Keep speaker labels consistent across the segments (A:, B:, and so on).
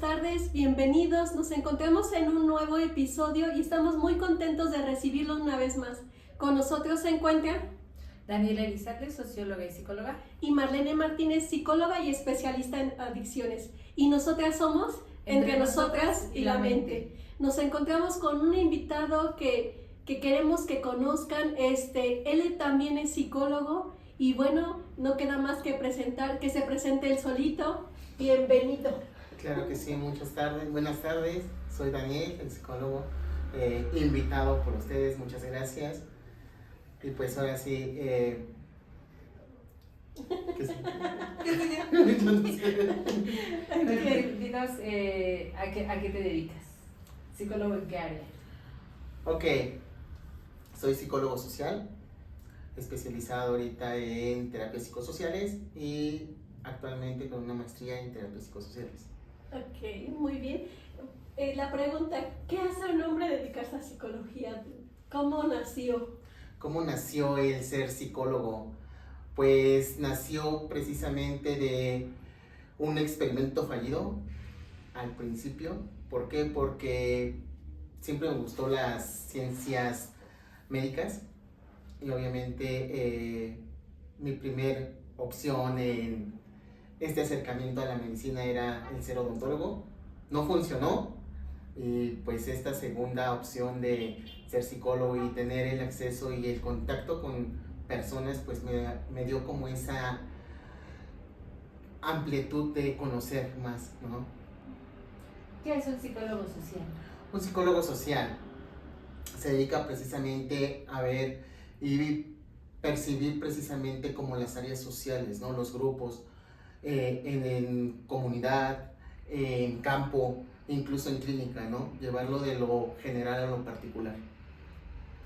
A: buenas tardes, bienvenidos. Nos encontramos en un nuevo episodio y estamos muy contentos de recibirlo una vez más. Con nosotros se encuentran
B: Daniela Elizalde, socióloga y psicóloga.
A: y Marlene Martínez, psicóloga y especialista en adicciones. Y nosotras somos Entre Nosotras y la Mente. Nos encontramos con un invitado que queremos que conozcan. Él también es psicólogo y bueno, no queda más que que se presente él solito. Bienvenido.
C: Claro que sí, buenas tardes, soy Daniel, el psicólogo, invitado por ustedes, muchas gracias. Y pues ahora sí, ¿qué sí?
B: Dinos ¿a qué te dedicas? ¿Psicólogo en qué área?
C: Ok, soy psicólogo social, especializado ahorita en terapias psicosociales y actualmente con una maestría en terapias psicosociales.
A: Ok, muy bien. La pregunta, ¿qué hace un hombre dedicarse a psicología? ¿Cómo nació?
C: ¿Cómo nació el ser psicólogo? Pues nació precisamente de un experimento fallido al principio. ¿Por qué? Porque siempre me gustó las ciencias médicas y obviamente mi primer opción en este acercamiento a la medicina era el ser odontólogo. No funcionó y pues esta segunda opción de ser psicólogo y tener el acceso y el contacto con personas pues me dio como esa amplitud de conocer más, ¿no?
B: ¿Qué es un psicólogo social?
C: Un psicólogo social se dedica precisamente a ver y percibir precisamente como las áreas sociales, ¿no? Los grupos, en comunidad, en campo, incluso en clínica, ¿no? Llevarlo de lo general a lo particular.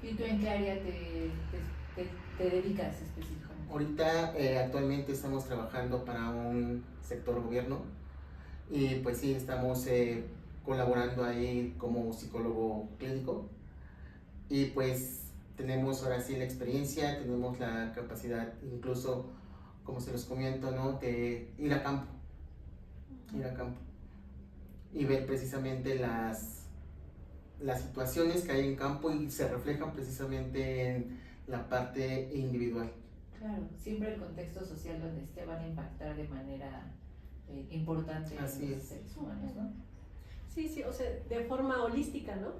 B: ¿Y tú en qué área te dedicas específicamente?
C: Ahorita actualmente estamos trabajando para un sector gobierno y pues sí, estamos colaborando ahí como psicólogo clínico y pues tenemos ahora sí la experiencia, tenemos la capacidad incluso, como se los comento, ¿no? De ir a campo y ver precisamente las situaciones que hay en campo y se reflejan precisamente en la parte individual.
B: Claro, siempre el contexto social donde esté van a impactar de manera importante
C: Así
B: en los
C: es.
B: seres humanos, ¿no?
A: Sí, o sea, de forma holística, ¿no?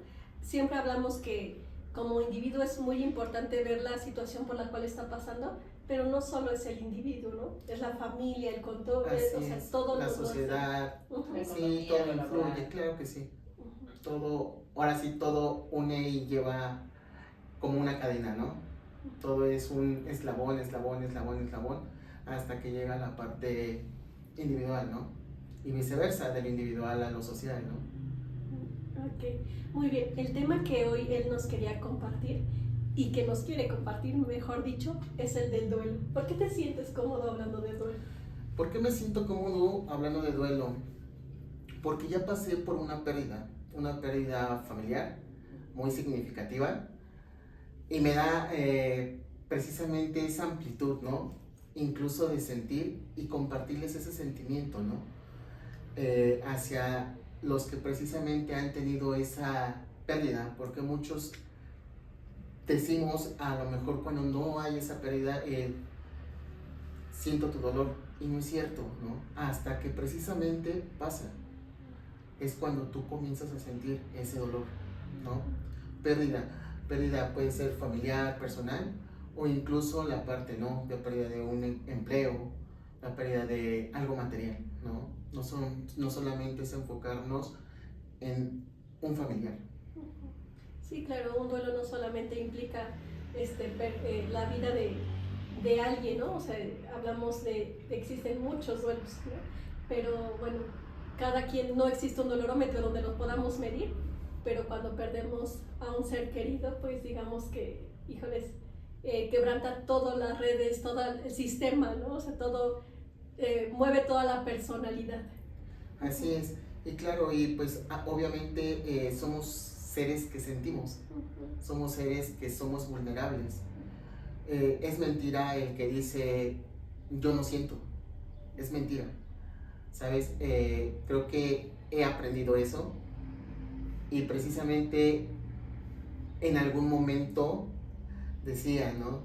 A: Siempre hablamos que como individuo es muy importante ver la situación por la cual está pasando, pero no solo es el individuo, ¿no? Es la familia, el control, o sea, todo
C: la sociedad, sí, todo influye, claro que sí. Todo, ahora sí, todo une y lleva como una cadena, ¿no? Todo es un eslabón, hasta que llega la parte individual, ¿no? Y viceversa, del individual a lo social, ¿no?
A: Ok, muy bien. El tema que hoy él nos quería compartir y que nos quiere compartir, mejor dicho, es el del duelo. ¿Por qué te sientes cómodo hablando de duelo?
C: ¿Por qué me siento cómodo hablando de duelo? Porque ya pasé por una pérdida familiar muy significativa y me da precisamente esa amplitud, ¿no? Incluso de sentir y compartirles ese sentimiento, ¿no? Hacia los que precisamente han tenido esa pérdida, porque muchos decimos a lo mejor cuando no hay esa pérdida, siento tu dolor, y no es cierto, ¿no? Hasta que precisamente pasa, es cuando tú comienzas a sentir ese dolor, ¿no? Pérdida puede ser familiar, personal, o incluso la parte, ¿no? De pérdida de un empleo, la pérdida de algo material, ¿no? No solamente es enfocarnos en un familiar.
A: Sí, claro, un duelo no solamente implica la vida de alguien, ¿no? O sea, hablamos existen muchos duelos, ¿no? Pero bueno, cada quien, no existe un dolorómetro donde los podamos medir, pero cuando perdemos a un ser querido, pues digamos que, híjoles, quebranta todas las redes, todo el sistema, ¿no? O sea, todo, mueve toda la personalidad.
C: Así es, y claro, y pues obviamente somos seres que sentimos, somos seres que somos vulnerables. Es mentira el que dice yo no siento, es mentira. ¿sabes? Creo que he aprendido eso y precisamente en algún momento decía, ¿no?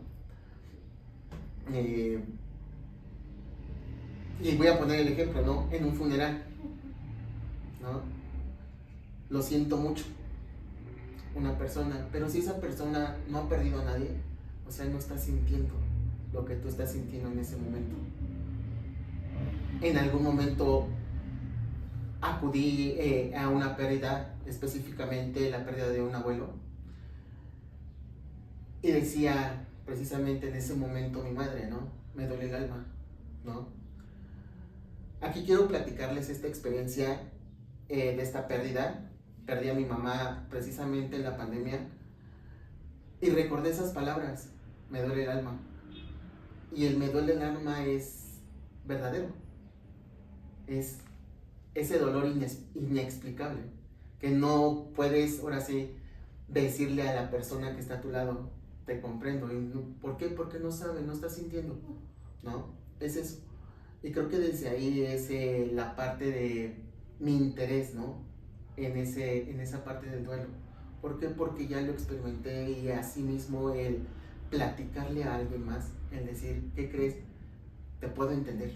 C: Y voy a poner el ejemplo, ¿no? En un funeral, ¿no? Lo siento mucho, una persona, pero si esa persona no ha perdido a nadie, o sea, no está sintiendo lo que tú estás sintiendo en ese momento. En algún momento acudí a una pérdida, específicamente la pérdida de un abuelo, y decía precisamente en ese momento mi madre, ¿no? Me duele el alma, ¿no? Aquí quiero platicarles esta experiencia de esta pérdida. Perdí a mi mamá precisamente en la pandemia y recordé esas palabras, me duele el alma. Y el me duele el alma es verdadero, es ese dolor inexplicable, que no puedes ahora sí decirle a la persona que está a tu lado, te comprendo. ¿Por qué? Porque no sabe, no está sintiendo, ¿no? Es eso. Y creo que desde ahí es la parte de mi interés, ¿no? En esa parte del duelo. ¿Por qué? Porque ya lo experimenté y así mismo el platicarle a alguien más, el decir, ¿qué crees? Te puedo entender.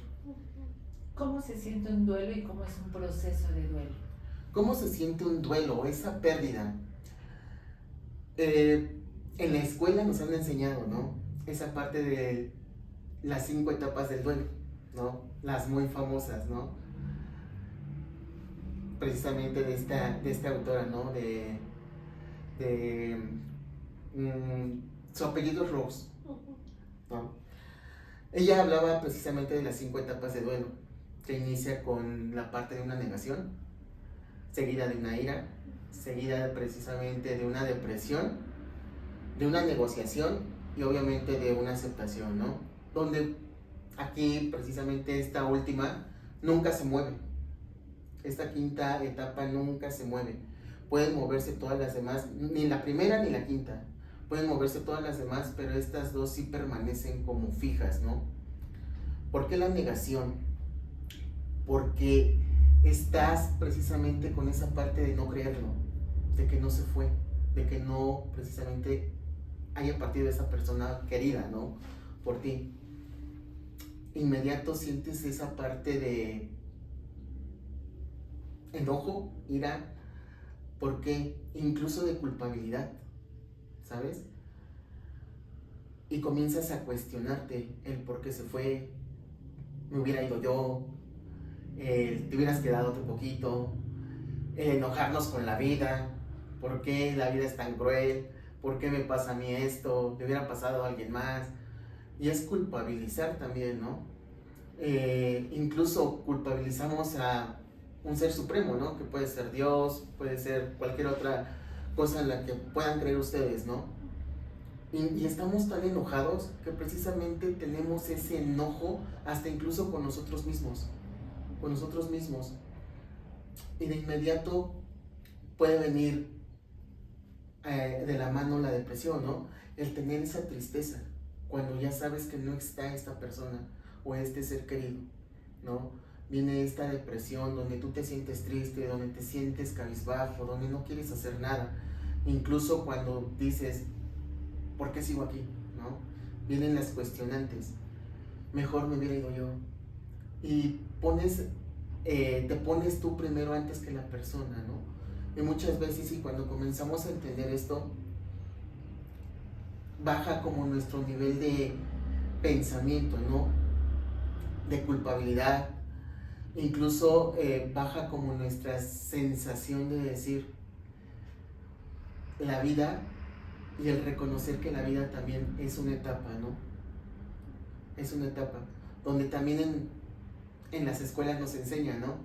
B: ¿Cómo se siente un duelo y cómo es un proceso de duelo?
C: ¿Cómo se siente un duelo, esa pérdida? En la escuela nos han enseñado, ¿no? Esa parte de las 5 etapas del duelo, ¿no? Las muy famosas, ¿no? Precisamente de esta autora, ¿no? Su apellido es Rose, ¿no? Ella hablaba precisamente de las 5 etapas de duelo, que inicia con la parte de una negación, seguida de una ira, seguida precisamente de una depresión, de una negociación y obviamente de una aceptación, ¿no? Donde aquí precisamente esta última nunca se mueve. Esta 5ª etapa nunca se mueve. Pueden moverse todas las demás, ni la primera ni la 5ª. Pueden moverse todas las demás, pero estas 2 sí permanecen como fijas, ¿no? ¿Por qué la negación? Porque estás precisamente con esa parte de no creerlo, de que no se fue, de que no precisamente haya partido esa persona querida, ¿no? Por ti. Inmediato sientes esa parte de enojo, ira, porque incluso de culpabilidad, ¿sabes? Y comienzas a cuestionarte el por qué se fue, me hubiera ido yo, te hubieras quedado otro poquito, enojarnos con la vida, por qué la vida es tan cruel, por qué me pasa a mí esto, le hubiera pasado a alguien más. Y es culpabilizar también, ¿no? Incluso culpabilizamos a un ser supremo, ¿no? Que puede ser Dios, puede ser cualquier otra cosa en la que puedan creer ustedes, ¿no? Y estamos tan enojados que precisamente tenemos ese enojo hasta incluso con nosotros mismos. Y de inmediato puede venir de la mano la depresión, ¿no? El tener esa tristeza cuando ya sabes que no está esta persona o este ser querido, ¿no? Viene esta depresión donde tú te sientes triste, donde te sientes cabizbajo, donde no quieres hacer nada. Incluso cuando dices, ¿por qué sigo aquí? ¿No? Vienen las cuestionantes. Mejor me hubiera ido yo. Y te pones tú primero antes que la persona, ¿no? Y muchas veces, y cuando comenzamos a entender esto, baja como nuestro nivel de pensamiento, ¿no? De culpabilidad. Incluso baja como nuestra sensación de decir la vida y el reconocer que la vida también es una etapa, ¿no? Es una etapa donde también en las escuelas nos enseñan, ¿no?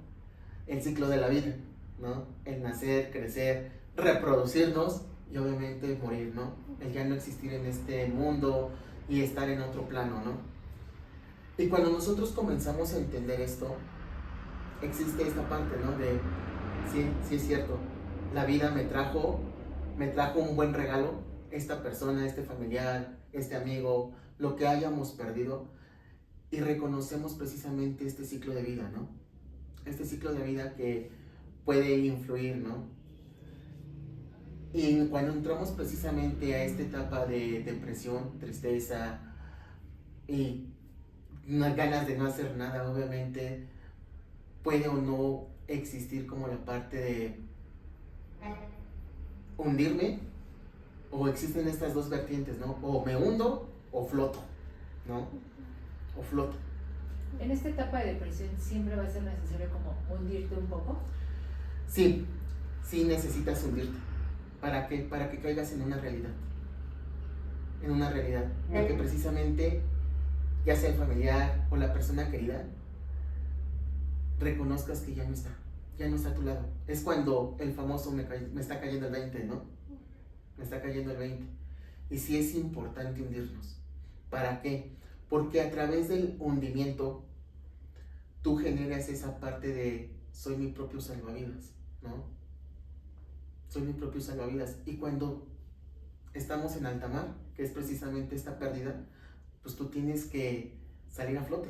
C: El ciclo de la vida, ¿no? El nacer, crecer, reproducirnos y obviamente morir, ¿no? El ya no existir en este mundo y estar en otro plano, ¿no? Y cuando nosotros comenzamos a entender esto, existe esta parte, ¿no? De, sí es cierto, la vida me trajo un buen regalo, esta persona, este familiar, este amigo, lo que hayamos perdido, y reconocemos precisamente este ciclo de vida, ¿no? este ciclo de vida que puede influir, ¿no? Y cuando entramos precisamente a esta etapa de depresión, tristeza y unas ganas de no hacer nada, obviamente puede o no existir como la parte de hundirme, o existen estas dos vertientes, ¿no? O me hundo o floto, ¿no? O floto.
B: En esta etapa de depresión siempre va a ser necesario como hundirte un poco.
C: Sí, sí necesitas hundirte. ¿Para qué? Para que caigas en una realidad. En una realidad. Porque precisamente, ya sea el familiar o la persona querida, reconozcas que ya no está a tu lado. Es cuando el famoso me está cayendo el 20, ¿no? Me está cayendo el 20. Y sí es importante hundirnos. ¿Para qué? Porque a través del hundimiento, tú generas esa parte de soy mi propio salvavidas, ¿no? Soy mi propio salvavidas. Y cuando estamos en alta mar, que es precisamente esta pérdida, pues tú tienes que salir a flote,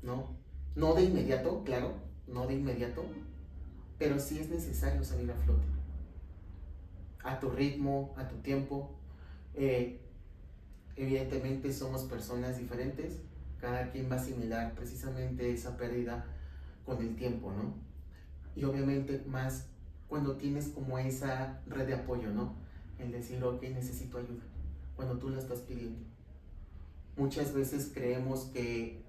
C: ¿no? No de inmediato, claro, no de inmediato, pero sí es necesario salir a flote. A tu ritmo, a tu tiempo. Evidentemente somos personas diferentes, cada quien va a asimilar precisamente esa pérdida con el tiempo, ¿no? Y obviamente más cuando tienes como esa red de apoyo, ¿no? El decir, ok, necesito ayuda, cuando tú la estás pidiendo. Muchas veces creemos que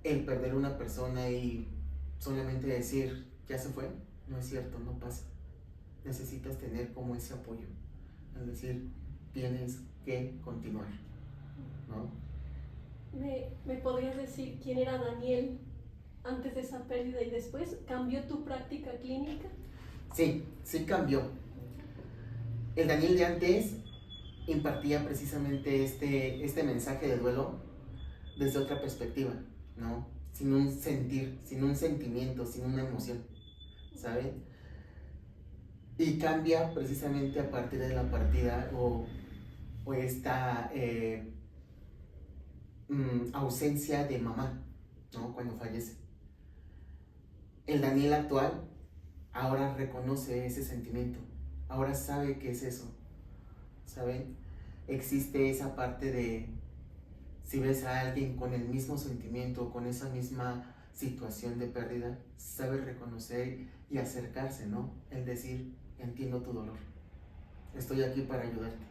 C: el perder una persona y solamente decir, ya se fue, no es cierto, no pasa. Necesitas tener como ese apoyo, es decir, tienes que continuar, ¿no?
A: ¿Me podrías decir quién era Daniel antes de esa pérdida y después? ¿Cambió tu práctica clínica?
C: Sí, sí cambió. El Daniel de antes impartía precisamente este mensaje de duelo desde otra perspectiva, ¿no? Sin un sentir, sin un sentimiento, sin una emoción, ¿saben? Y cambia precisamente a partir de la partida o esta ausencia de mamá, ¿no? Cuando fallece. El Daniel actual ahora reconoce ese sentimiento, ahora sabe qué es eso, ¿saben? Existe esa parte de, si ves a alguien con el mismo sentimiento, con esa misma situación de pérdida, sabe reconocer y acercarse, ¿no? El decir, entiendo tu dolor, estoy aquí para ayudarte.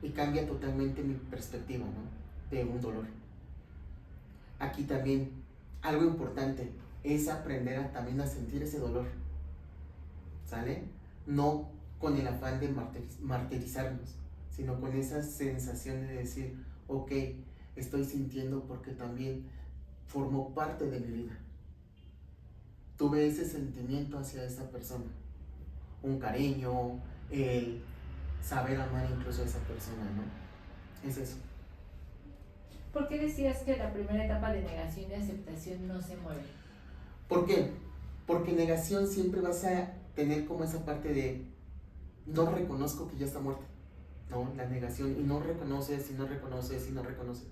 C: Y cambia totalmente mi perspectiva, ¿no? De un dolor. Aquí también, algo importante, es aprender también a sentir ese dolor, ¿sale? No con el afán de martirizarnos, sino con esa sensación de decir, ok, estoy sintiendo porque también formó parte de mi vida. Tuve ese sentimiento hacia esa persona, un cariño, el saber amar incluso a esa persona, ¿no? Es eso.
B: ¿Por qué decías que la primera etapa de negación y aceptación no se mueve?
C: ¿Por qué? Porque negación siempre vas a tener como esa parte de no reconozco que ya está muerta, ¿no? La negación, y no reconoces, y no reconoces, y no reconoces.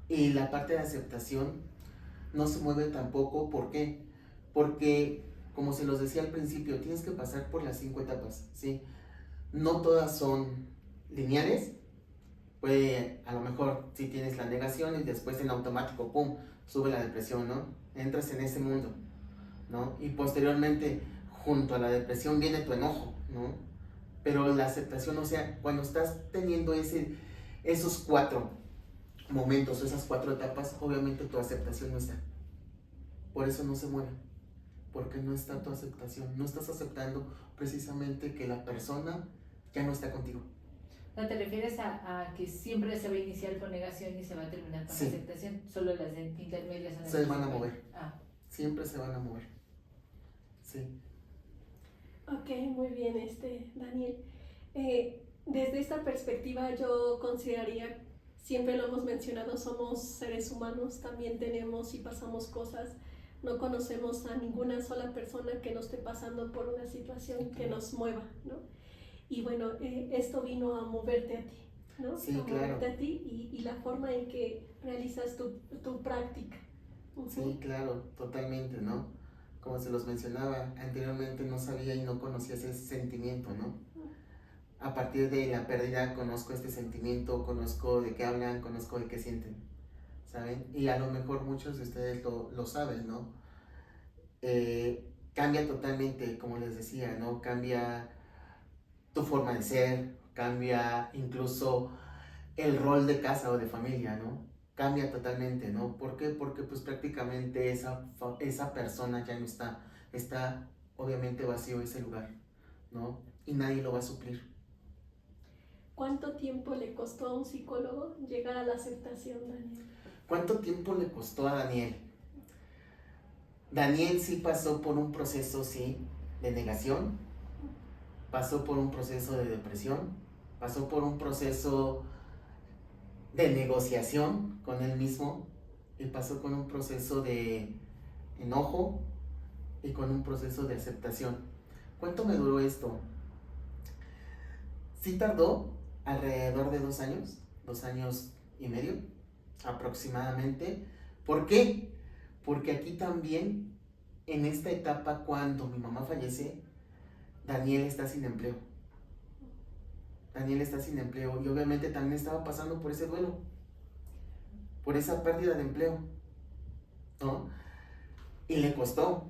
C: Y la parte de aceptación no se mueve tampoco. ¿Por qué? Porque, como se los decía al principio, tienes que pasar por las 5 etapas, ¿sí? No todas son lineales. Pues a lo mejor si tienes la negación y después en automático, pum, sube la depresión, ¿no? Entras en ese mundo, ¿no? Y posteriormente, junto a la depresión viene tu enojo, ¿no? Pero la aceptación, o sea, cuando estás teniendo esos 4 momentos, esas 4 etapas, obviamente tu aceptación no está. Por eso no se mueve, porque no está tu aceptación, no estás aceptando precisamente que la persona ya no está contigo.
B: ¿No te refieres a que siempre se va a iniciar con negación y se va a terminar con
C: Sí.
B: aceptación? Solo las intermedias son las
C: Se
B: que
C: van a
B: mueven.
C: mover. Siempre se van a mover. Sí.
A: Ok, muy bien, Daniel. Desde esta perspectiva yo consideraría, siempre lo hemos mencionado, somos seres humanos, también tenemos y pasamos cosas, no conocemos a ninguna sola persona que no esté pasando por una situación que nos mueva, ¿no? Y bueno, esto vino a moverte a ti, ¿no?
C: Sí,
A: a
C: claro.
A: moverte a ti y la forma en que realizas tu práctica,
C: Sí, claro, totalmente, ¿no? Como se los mencionaba, anteriormente no sabía y no conocía ese sentimiento, ¿no? A partir de la pérdida conozco este sentimiento, conozco de qué hablan, conozco de qué sienten, ¿saben? Y a lo mejor muchos de ustedes lo saben, ¿no? Cambia totalmente, como les decía, ¿no? Cambia tu forma de ser, cambia incluso el rol de casa o de familia, ¿no? Cambia totalmente, ¿no? ¿Por qué? Porque pues prácticamente esa persona ya no está obviamente vacío ese lugar, ¿no? Y nadie lo va a suplir.
A: ¿Cuánto tiempo le costó a un psicólogo llegar a la aceptación, Daniel?
C: ¿Cuánto tiempo le costó a Daniel? Daniel sí pasó por un proceso, sí, de negación, pasó por un proceso de depresión, pasó por un proceso de negociación con él mismo y pasó con un proceso de enojo y con un proceso de aceptación. ¿Cuánto me duró esto? Sí tardó alrededor de 2 años y medio aproximadamente. ¿Por qué? Porque aquí también, en esta etapa, cuando mi mamá fallece, Daniel está sin empleo. Daniel está sin empleo y obviamente también estaba pasando por ese duelo, por esa pérdida de empleo, ¿no? Y le costó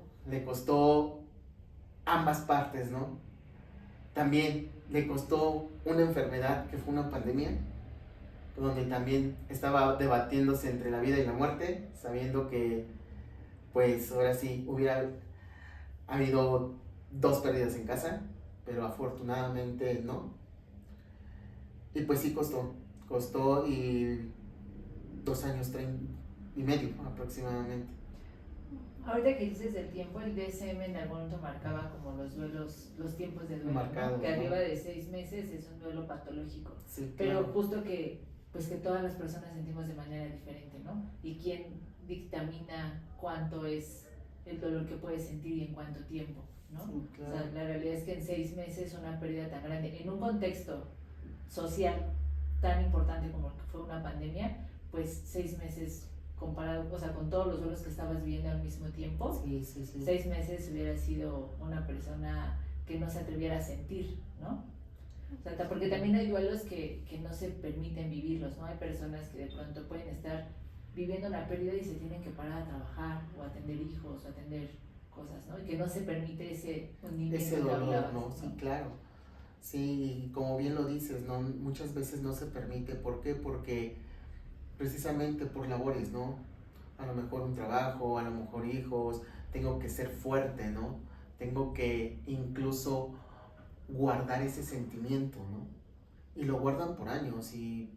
C: ambas partes, ¿no? También le costó una enfermedad que fue una pandemia, donde también estaba debatiéndose entre la vida y la muerte, sabiendo que pues ahora sí hubiera habido 2 pérdidas en casa, pero afortunadamente no. Y pues sí costó y 2 años y medio aproximadamente.
B: Ahorita que dices del tiempo, el DSM en algún momento marcaba como los duelos, los tiempos de duelo,
C: Marcado,
B: ¿no? Que
C: ¿no?
B: arriba de 6 meses es un duelo patológico.
C: Sí,
B: Pero
C: claro.
B: justo que, pues que todas las personas sentimos de manera diferente, ¿no? Y quién dictamina cuánto es el dolor que puedes sentir y en cuánto tiempo, ¿no?
C: Sí, claro.
B: O sea, la realidad es que en 6 meses una pérdida tan grande, en un contexto social tan importante como el que fue una pandemia, pues 6 meses comparado, o sea, con todos los duelos que estabas viviendo al mismo tiempo,
C: Sí.
B: 6 meses hubiera sido una persona que no se atreviera a sentir, ¿no? O sea, porque también hay duelos que no se permiten vivirlos, ¿no? Hay personas que de pronto pueden estar viviendo la pérdida y se tienen que parar a trabajar o atender hijos o atender cosas, ¿no? Y que no se permite ese hundimiento
C: Ese
B: que
C: dolor,
B: hablabas,
C: ¿no? Sí, claro. Sí, y como bien lo dices, ¿no? Muchas veces no se permite. ¿Por qué? Porque precisamente por labores, ¿no? A lo mejor un trabajo, a lo mejor hijos, tengo que ser fuerte, ¿no? Tengo que incluso guardar ese sentimiento, ¿no? Y lo guardan por años y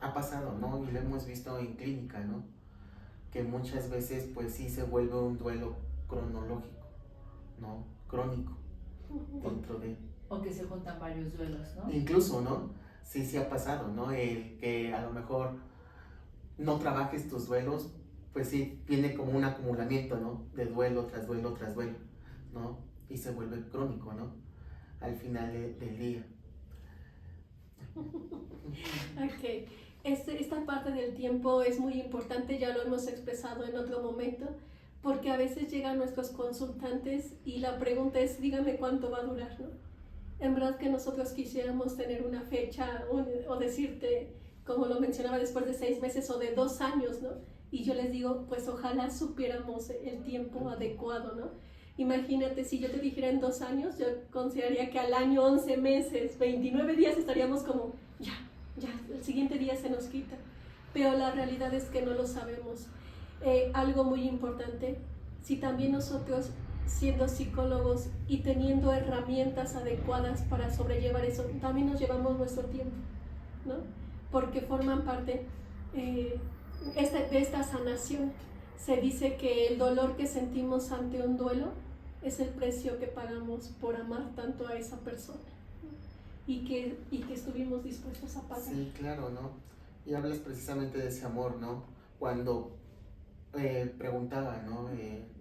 C: ha pasado, ¿no? Y lo hemos visto en clínica, ¿no? Que muchas veces pues sí se vuelve un duelo cronológico, ¿no? Crónico dentro de...
B: O que se juntan varios duelos, ¿no?
C: Incluso, ¿no? Sí ha pasado, ¿no? El que a lo mejor no trabajes tus duelos, pues sí, viene como un acumulamiento, ¿no? De duelo tras duelo tras duelo, ¿no? Y se vuelve crónico, ¿no? Al final del día.
A: Ok, esta parte del tiempo es muy importante, ya lo hemos expresado en otro momento, porque a veces llegan nuestros consultantes y la pregunta es, dígame cuánto va a durar, ¿no? En verdad que nosotros quisiéramos tener una fecha o decirte, como lo mencionaba, después de 6 meses o de 2 años, ¿no? Y yo les digo, pues ojalá supiéramos el tiempo adecuado, ¿no? Imagínate, si yo te dijera en 2 años, yo consideraría que al año, 11 meses, 29 días estaríamos como, ya, el siguiente día se nos quita. Pero la realidad es que no lo sabemos. Algo muy importante, si también nosotros, siendo psicólogos y teniendo herramientas adecuadas para sobrellevar eso, también nos llevamos nuestro tiempo, ¿no? Porque forman parte de esta sanación. Se dice que el dolor que sentimos ante un duelo es el precio que pagamos por amar tanto a esa persona, ¿no? y que estuvimos dispuestos a pagar.
C: Sí, claro, ¿no? Y hablas precisamente de ese amor, ¿no? Cuando preguntaba, ¿no?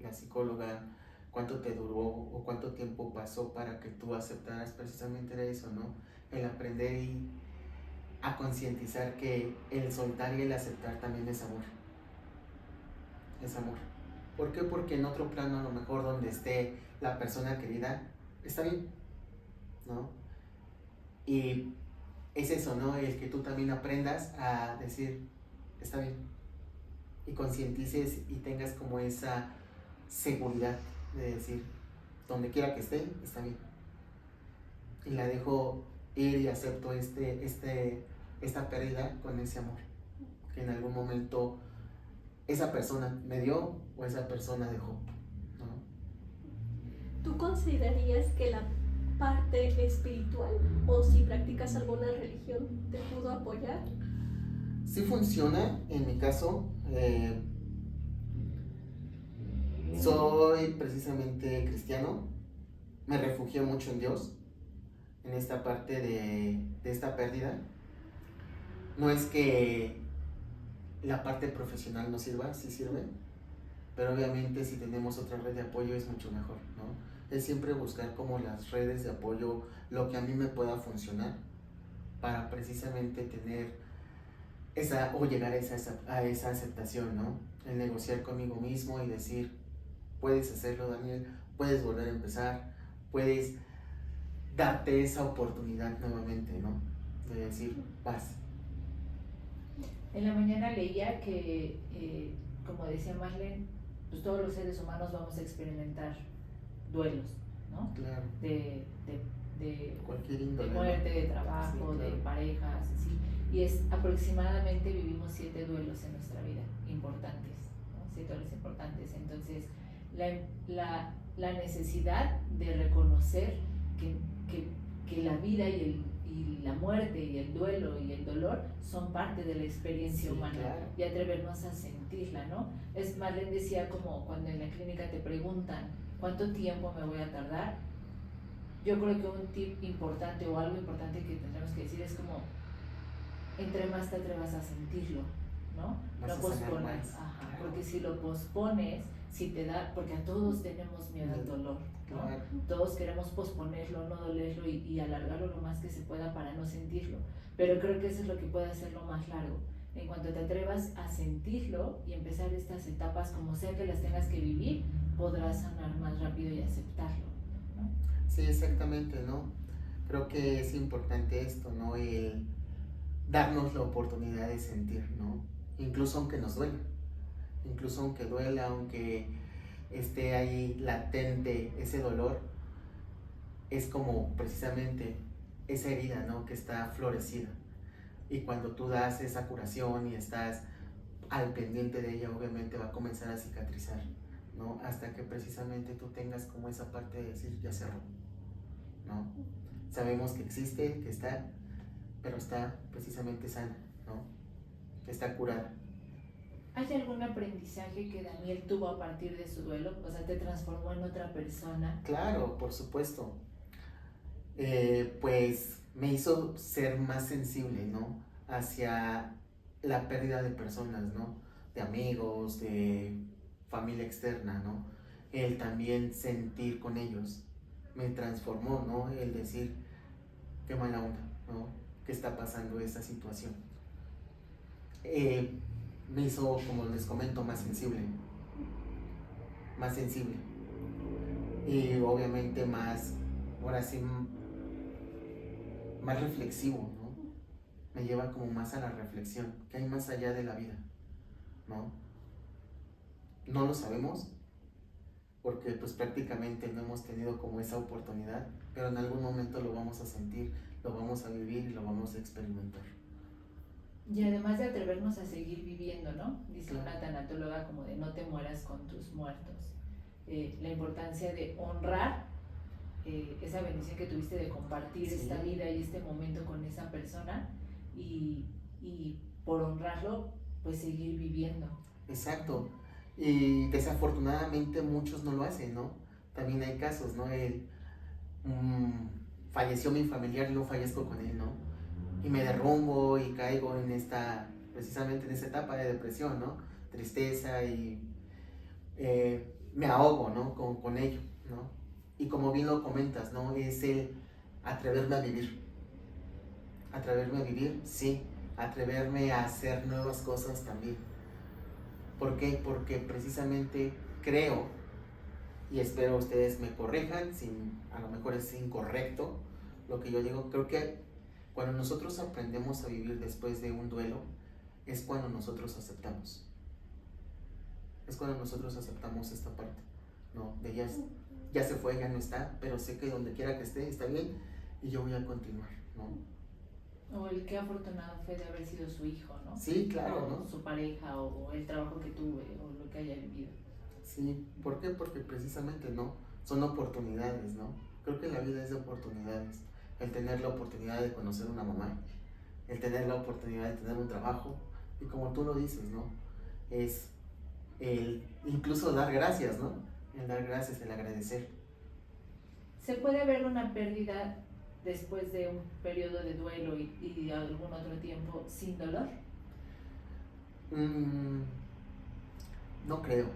C: La psicóloga, ¿cuánto te duró o cuánto tiempo pasó para que tú aceptaras? Precisamente era eso, ¿no? El aprender a concientizar que el soltar y el aceptar también es amor. es amor. ¿Por qué? Porque en otro plano, a lo mejor donde esté la persona querida, está bien, ¿no? Y es eso, ¿no? El que tú también aprendas a decir, está bien, y concientices y tengas como esa seguridad de decir, donde quiera que esté, está bien. Y la dejo ir y acepto esta pérdida con ese amor que en algún momento esa persona me dio o esa persona dejó, ¿no?
A: ¿Tú considerarías que la parte espiritual o si practicas alguna religión te pudo apoyar?
C: Sí funciona, en mi caso, soy precisamente cristiano, me refugié mucho en Dios, en esta parte de esta pérdida. No es que la parte profesional no sirva, sí sirve, pero obviamente si tenemos otra red de apoyo es mucho mejor, ¿no? Es siempre buscar como las redes de apoyo, lo que a mí me pueda funcionar para precisamente tener esa, o llegar a esa aceptación, ¿no? El negociar conmigo mismo y decir, puedes hacerlo, Daniel, puedes volver a empezar, puedes darte esa oportunidad nuevamente, ¿no? De decir, vas.
B: En la mañana leía que, como decía Marlene, pues todos los seres humanos vamos a experimentar duelos, ¿no?
C: Claro.
B: De
C: Cualquier índole,
B: de muerte, de trabajo,
C: sí, claro.
B: de parejas, así. Y es aproximadamente vivimos 7 duelos en nuestra vida, importantes, ¿no? 7 duelos importantes. Entonces, la necesidad de reconocer que la vida y la muerte y el duelo y el dolor son parte de la experiencia
C: Sí,
B: humana,
C: claro.
B: y atrevernos a sentirla, ¿no? Es Marlene decía, como cuando en la clínica te preguntan ¿cuánto tiempo me voy a tardar? Yo creo que un tip importante o algo importante que tendremos que decir es como, entre más te atrevas a sentirlo, ¿no?
C: Vas
B: No
C: a sanar
B: pospones,
C: más,
B: ajá,
C: claro.
B: porque si lo pospones, si te da, porque a todos tenemos miedo al dolor, ¿no?
C: Claro.
B: Todos queremos posponerlo, no dolerlo y alargarlo lo más que se pueda para no sentirlo, pero creo que eso es lo que puede hacerlo más largo. En cuanto te atrevas a sentirlo y empezar estas etapas, como sea que las tengas que vivir, podrás sanar más rápido y aceptarlo, ¿no?
C: Sí, exactamente, ¿no? Creo que es importante esto, ¿no? El darnos la oportunidad de sentir, ¿no? Incluso aunque nos duela, incluso aunque duela, aunque esté ahí latente ese dolor, es como precisamente esa herida, ¿no? Que está florecida. Y cuando tú das esa curación y estás al pendiente de ella, obviamente va a comenzar a cicatrizar, ¿no? Hasta que precisamente tú tengas como esa parte de decir, ya cerró, ¿no? Sabemos que existe, que está, pero está precisamente sana, ¿no? Que está curada.
B: ¿Hay algún aprendizaje que Daniel tuvo a partir de su duelo? O sea, ¿te transformó en otra persona?
C: Claro, por supuesto. Pues me hizo ser más sensible, ¿no? Hacia la pérdida de personas, ¿no? De amigos, de familia externa, ¿no? El también sentir con ellos me transformó, ¿no? El decir, qué mala onda, ¿no? ¿Qué está pasando esta situación? Me hizo, como les comento, más sensible. Más sensible. Y obviamente más, ahora sí, más reflexivo, ¿no? Me lleva como más a la reflexión, que hay más allá de la vida, ¿no? No lo sabemos, porque pues prácticamente no hemos tenido como esa oportunidad, pero en algún momento lo vamos a sentir, lo vamos a vivir y lo vamos a experimentar.
B: Y además de atrevernos a seguir viviendo, ¿no? Dice
C: Claro.
B: una tanatóloga como de no te mueras con tus muertos. La importancia de honrar esa bendición que tuviste de compartir
C: Sí.
B: esta vida y este momento con esa persona y por honrarlo, pues seguir viviendo.
C: Exacto. Y desafortunadamente muchos no lo hacen, ¿no? También hay casos, ¿no? Falleció mi familiar y yo fallezco con él, ¿no? Y me derrumbo y caigo en precisamente en esa etapa de depresión, ¿no? Tristeza y me ahogo, ¿no? Con ello, ¿no? Y como bien lo comentas, ¿no? Es el atreverme a vivir. Atreverme a vivir, sí. Atreverme a hacer nuevas cosas también. ¿Por qué? Porque precisamente creo, y espero ustedes me corrijan, a lo mejor es incorrecto lo que yo digo, creo que cuando nosotros aprendemos a vivir después de un duelo, es cuando nosotros aceptamos. Es cuando nosotros aceptamos esta parte, ¿no? De ya se fue, ya no está, pero sé que donde quiera que esté, está bien, y yo voy a continuar, ¿no?
B: O el qué afortunado fue de haber sido su hijo, ¿no?
C: Sí, claro,
B: o
C: ¿no?
B: su pareja, o el trabajo que tuve, o lo que haya vivido.
C: Sí, ¿por qué? Porque precisamente, ¿no? Son oportunidades, ¿no? Creo que la vida es de oportunidades. El tener la oportunidad de conocer una mamá, el tener la oportunidad de tener un trabajo, y como tú lo dices, ¿no? Es el incluso dar gracias, ¿no? El dar gracias, el agradecer.
B: ¿Se puede ver una pérdida después de un periodo de duelo y algún otro tiempo sin dolor?
C: No creo.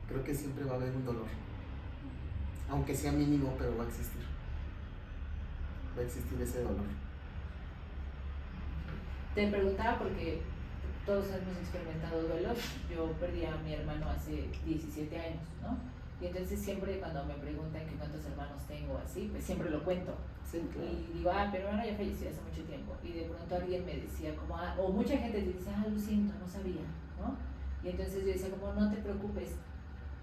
C: Creo que siempre va a haber un dolor. Aunque sea mínimo, pero va a existir. Va a existir ese dolor.
B: Te preguntaba porque todos hemos experimentado duelos. Yo perdí a mi hermano hace 17 años, ¿no? Y entonces siempre cuando me preguntan que cuántos hermanos tengo así, pues siempre lo cuento.
C: Sí, claro.
B: Y digo, pero hermano ya falleció hace mucho tiempo. Y de pronto alguien me decía como, o mucha gente te dice, lo siento, no sabía, ¿no? Y entonces yo decía como, no te preocupes.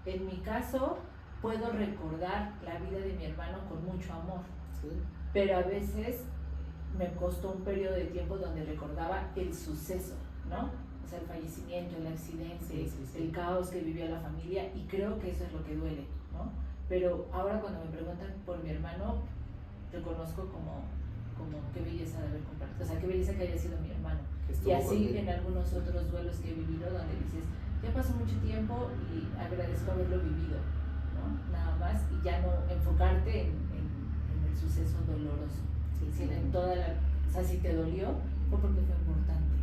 B: En mi caso, puedo recordar la vida de mi hermano con mucho amor.
C: Sí.
B: Pero a veces me costó un periodo de tiempo donde recordaba el suceso, ¿no? O sea, el fallecimiento, el accidente,
C: sí.
B: el caos que vivió la familia, y creo que eso es lo que duele, ¿no? Pero ahora cuando me preguntan por mi hermano, reconozco como qué belleza de haber compartido, o sea, qué belleza que haya sido mi hermano. Y así en algunos otros duelos que he vivido donde dices, ya pasó mucho tiempo y agradezco haberlo vivido, ¿no? Nada más, y ya no enfocarte en el suceso doloroso, sino en toda la, o sea, si te dolió fue porque fue importante.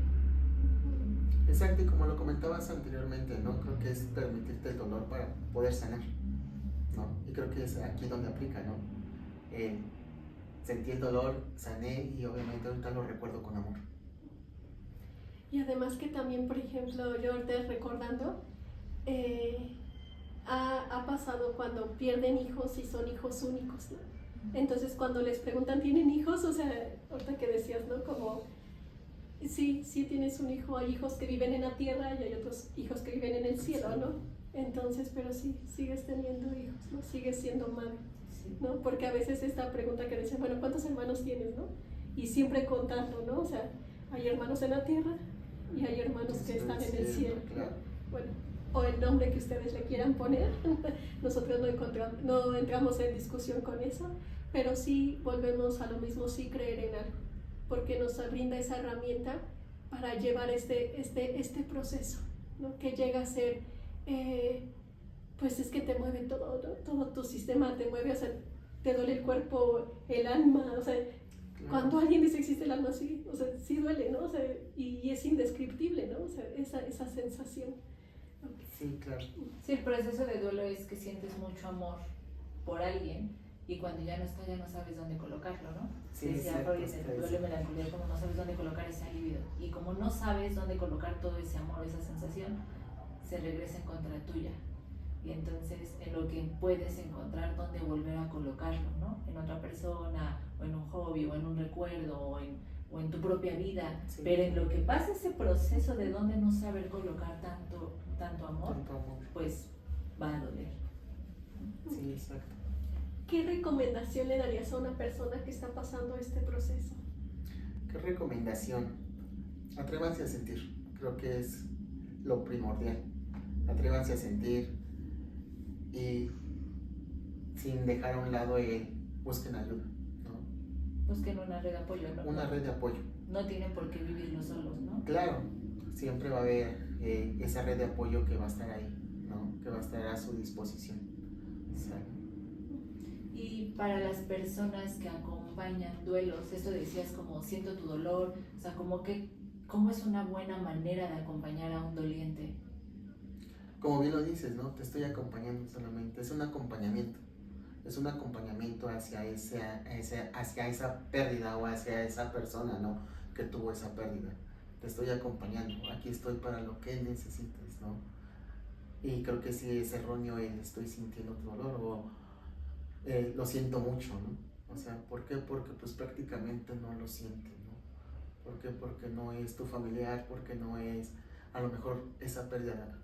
C: Exacto, y como lo comentabas anteriormente, ¿no? Creo que es permitirte el dolor para poder sanar, ¿no? Y creo que es aquí donde aplica, ¿no? Sentí el dolor, sané y obviamente ahorita lo recuerdo con amor.
A: Y además que también, por ejemplo, yo ahorita recordando, ha pasado cuando pierden hijos y son hijos únicos, ¿no? Entonces cuando les preguntan, ¿tienen hijos? O sea, ahorita que decías, ¿no? Como, sí tienes un hijo, hay hijos que viven en la tierra y hay otros hijos que viven en el cielo, ¿no? Entonces, pero sí, sigues teniendo hijos, ¿no? Sigues siendo madre, ¿no? Porque a veces esta pregunta que decían, bueno, ¿cuántos hermanos tienes, no? Y siempre contando, ¿no? O sea, hay hermanos en la tierra y hay hermanos que están en el cielo, ¿no? Bueno, o el nombre que ustedes le quieran poner. Nosotros no entramos en discusión con eso, pero sí volvemos a lo mismo, sí creer en algo, porque nos brinda esa herramienta para llevar este proceso, ¿no? Que llega a ser, pues es que te mueve todo, ¿no? Todo tu sistema te mueve, o sea, te duele el cuerpo, el alma, o sea, cuando alguien dice existe el alma, sí, o sea, sí duele, ¿no? O sea, y es indescriptible, ¿no? O sea, esa sensación.
C: Sí, claro.
B: Sí, el proceso de duelo es que sientes mucho amor por alguien y cuando ya no está, ya no sabes dónde colocarlo, ¿no?
C: Sí,
B: decía Freud, el duelo y melancolía, como no sabes dónde colocar ese alivio. Y como no sabes dónde colocar todo ese amor, esa sensación, se regresa en contra tuya. Y entonces en lo que puedes encontrar dónde volver a colocarlo, ¿no? En otra persona, o en un hobby, o en un recuerdo, o en tu propia vida.
C: Sí.
B: Pero en lo que pasa ese proceso de dónde no saber colocar tanto amor, pues va a doler.
C: Sí, exacto.
A: ¿Qué recomendación le darías a una persona que está pasando este proceso?
C: ¿Qué recomendación? Atrévanse a sentir, creo que es lo primordial. Atrévanse a sentir y sin dejar a un lado busquen ayuda, ¿no?
B: Busquen una red de apoyo, ¿no?
C: Una red de apoyo.
B: No tienen por qué vivirlo solos, ¿no?
C: Claro, siempre va a haber esa red de apoyo que va a estar ahí, ¿no? Que va a estar a su disposición. ¿Sabe?
B: Y para las personas que acompañan duelos, esto decías como siento tu dolor, o sea, ¿cómo es una buena manera de acompañar a un doliente?
C: Como bien lo dices, ¿no? Te estoy acompañando solamente, es un acompañamiento hacia esa pérdida o hacia esa persona, ¿no? Que tuvo esa pérdida. Te estoy acompañando, aquí estoy para lo que necesites, ¿no? Y creo que sí es erróneo el estoy sintiendo tu dolor o lo siento mucho, ¿no? O sea, ¿por qué? Porque pues prácticamente no lo sientes, ¿no? ¿Por qué? Porque no es tu familiar, porque no es a lo mejor esa pérdida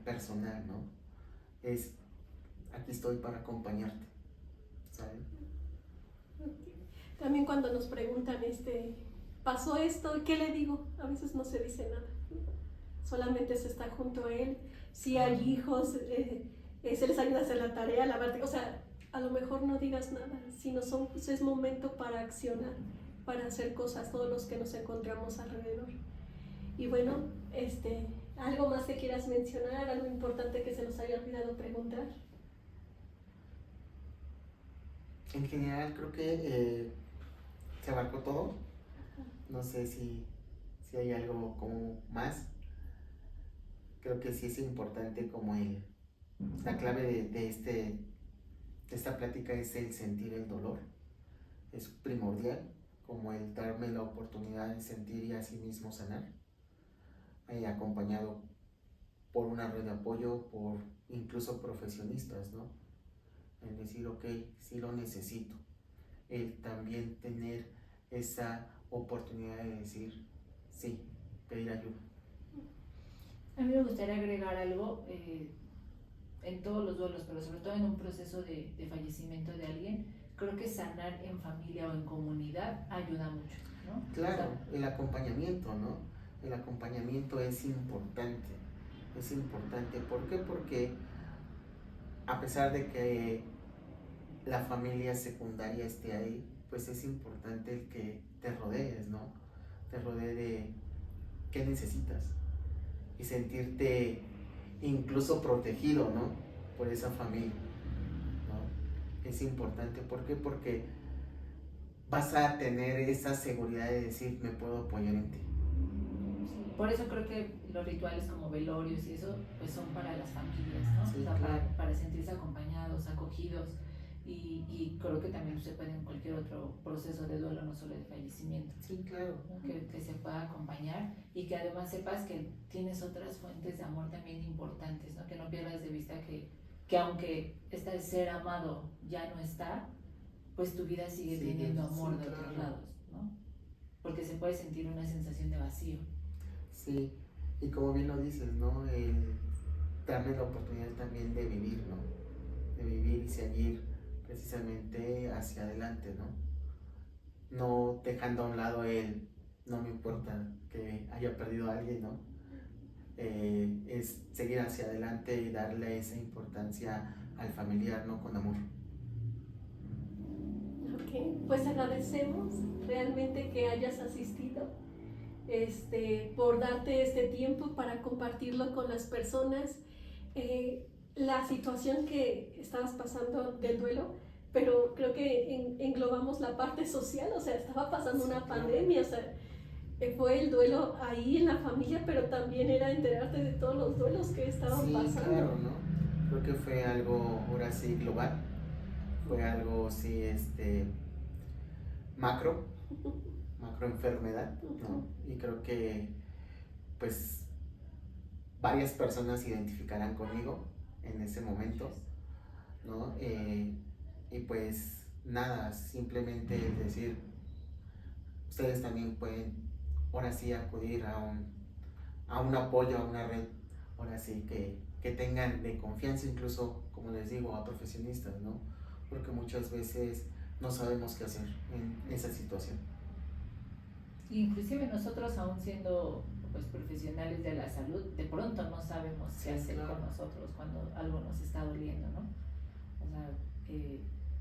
C: personal, ¿no? Es, aquí estoy para acompañarte, ¿sabes?
A: También cuando nos preguntan, pasó esto, ¿qué le digo? A veces no se dice nada, ¿no? Solamente se está junto a él. Si hay hijos, se les ayuda a hacer la tarea, lavar, o sea, a lo mejor no digas nada, sino pues es momento para accionar, para hacer cosas, todos los que nos encontramos alrededor. Y bueno, ¿algo más que quieras mencionar? ¿Algo importante que se nos haya olvidado preguntar?
C: En general creo que se abarcó todo. No sé si hay algo como más. Creo que sí es importante como la clave de esta plática es el sentir el dolor. Es primordial, como el darme la oportunidad de sentir y así mismo sanar. Acompañado por una red de apoyo, por incluso profesionistas, ¿no? En decir, ok, sí lo necesito. El también tener esa oportunidad de decir, sí, pedir ayuda.
B: A mí me gustaría agregar algo en todos los duelos, pero sobre todo en un proceso de fallecimiento de alguien. Creo que sanar en familia o en comunidad ayuda mucho, ¿no?
C: Claro, el acompañamiento, ¿no? El acompañamiento es importante. Es importante. ¿Por qué? Porque a pesar de que la familia secundaria esté ahí, pues es importante el que te rodees, ¿no? Te rodee de qué necesitas y sentirte incluso protegido, ¿no? Por esa familia, ¿no? Es importante. ¿Por qué? Porque vas a tener esa seguridad de decir, me puedo apoyar en ti.
B: Sí, por eso creo que los rituales como velorios y eso, pues son para las familias, ¿no?
C: Sí,
B: o sea,
C: claro.
B: para sentirse acompañados, acogidos, y creo que también se puede en cualquier otro proceso de duelo, no solo de fallecimiento.
C: Sí, claro.
B: ¿No? Que se pueda acompañar y que además sepas que tienes otras fuentes de amor también importantes, ¿no? Que no pierdas de vista que aunque este ser amado ya no está, pues tu vida sigue teniendo amor de otros lados, ¿no? Porque se puede sentir una sensación de vacío.
C: Sí, y como bien lo dices, ¿no? El darme la oportunidad también de vivir, ¿no? De vivir y seguir precisamente hacia adelante, ¿no? No dejando a un lado no me importa que haya perdido a alguien, ¿no? Es seguir hacia adelante y darle esa importancia al familiar, ¿no? Con amor.
A: Ok, pues agradecemos realmente que hayas asistido, por darte este tiempo para compartirlo con las personas. La situación que estabas pasando del duelo, pero creo que englobamos la parte social, o sea, estaba pasando una pandemia, o sea, fue el duelo ahí en la familia, pero también era enterarte de todos los duelos que estaban pasando.
C: Sí, claro, ¿no? Creo que fue algo, ahora sí, global, fue algo, sí, macro enfermedad, ¿no? Y creo que, pues, varias personas se identificarán conmigo en ese momento, ¿no? Y pues nada, simplemente decir, ustedes también pueden ahora sí acudir a un apoyo, a una red, ahora sí que tengan de confianza, incluso, como les digo, a profesionistas, ¿no? Porque muchas veces no sabemos qué hacer en esa situación.
B: Inclusive nosotros, aún siendo pues profesionales de la salud, de pronto no sabemos qué hacer con nosotros cuando algo nos está doliendo, ¿no? O sea,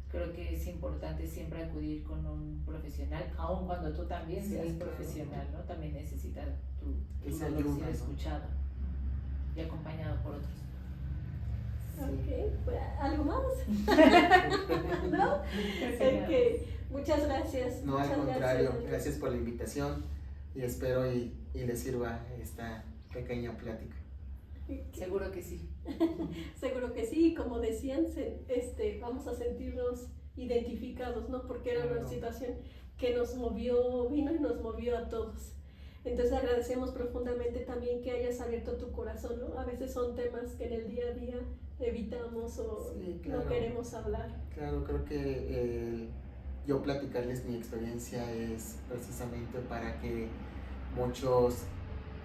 B: creo que es importante siempre acudir con un profesional, aun cuando tú también seas profesional, ¿no? También necesitas tu dolor ser escuchado y acompañado por otros.
A: Ok, pues, ¿algo más? ¿No? Okay. Muchas gracias.
C: No,
A: muchas
C: al contrario, gracias por la invitación y espero y les sirva esta pequeña plática.
B: Seguro que sí.
A: Seguro que sí, como decían, vamos a sentirnos identificados, ¿no? Porque era una situación que nos movió, vino y nos movió a todos. Entonces agradecemos profundamente también que hayas abierto tu corazón, ¿no? A veces son temas que en el día a día evitamos o
C: Sí, claro.
A: no queremos hablar.
C: Claro, creo que yo platicarles mi experiencia es precisamente para que muchos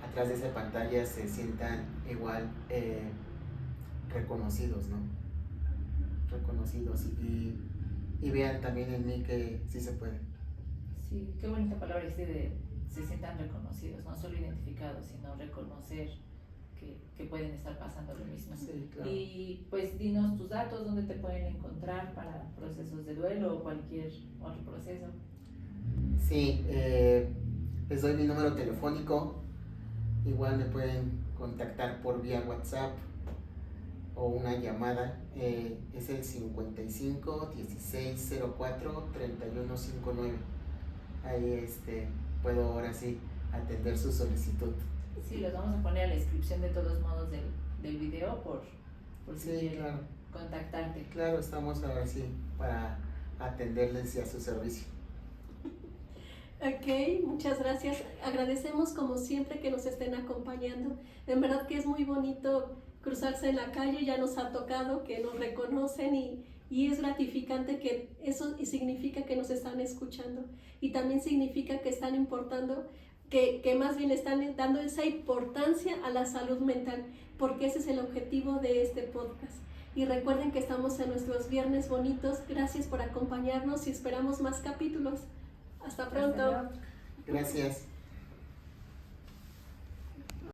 C: atrás de esa pantalla se sientan igual reconocidos, ¿no? Reconocidos y vean también en mí que sí se puede.
B: Sí, qué bonita palabra de se sientan reconocidos, no solo identificados, sino reconocer que pueden estar pasando lo mismo.
C: Sí, claro.
B: Y pues dinos tus datos, dónde te pueden encontrar para procesos de duelo o cualquier otro proceso.
C: Sí, les doy mi número telefónico, igual me pueden contactar por vía WhatsApp o una llamada, es el 55 16 04 31 59. Ahí puedo ahora sí atender su solicitud.
B: Sí, los vamos a poner a la descripción de todos modos del video por si
C: Sí,
B: quieren
C: claro.
B: contactarte.
C: Claro, estamos ahora sí para atenderles y a su servicio.
A: Ok, muchas gracias. Agradecemos como siempre que nos estén acompañando. En verdad que es muy bonito cruzarse en la calle, ya nos ha tocado que nos reconocen y es gratificante que eso significa que nos están escuchando y también significa que están importando, que más bien están dando esa importancia a la salud mental, porque ese es el objetivo de este podcast. Y recuerden que estamos en nuestros viernes bonitos. Gracias por acompañarnos y esperamos más capítulos. Hasta pronto.
B: Hasta luego.
C: Gracias.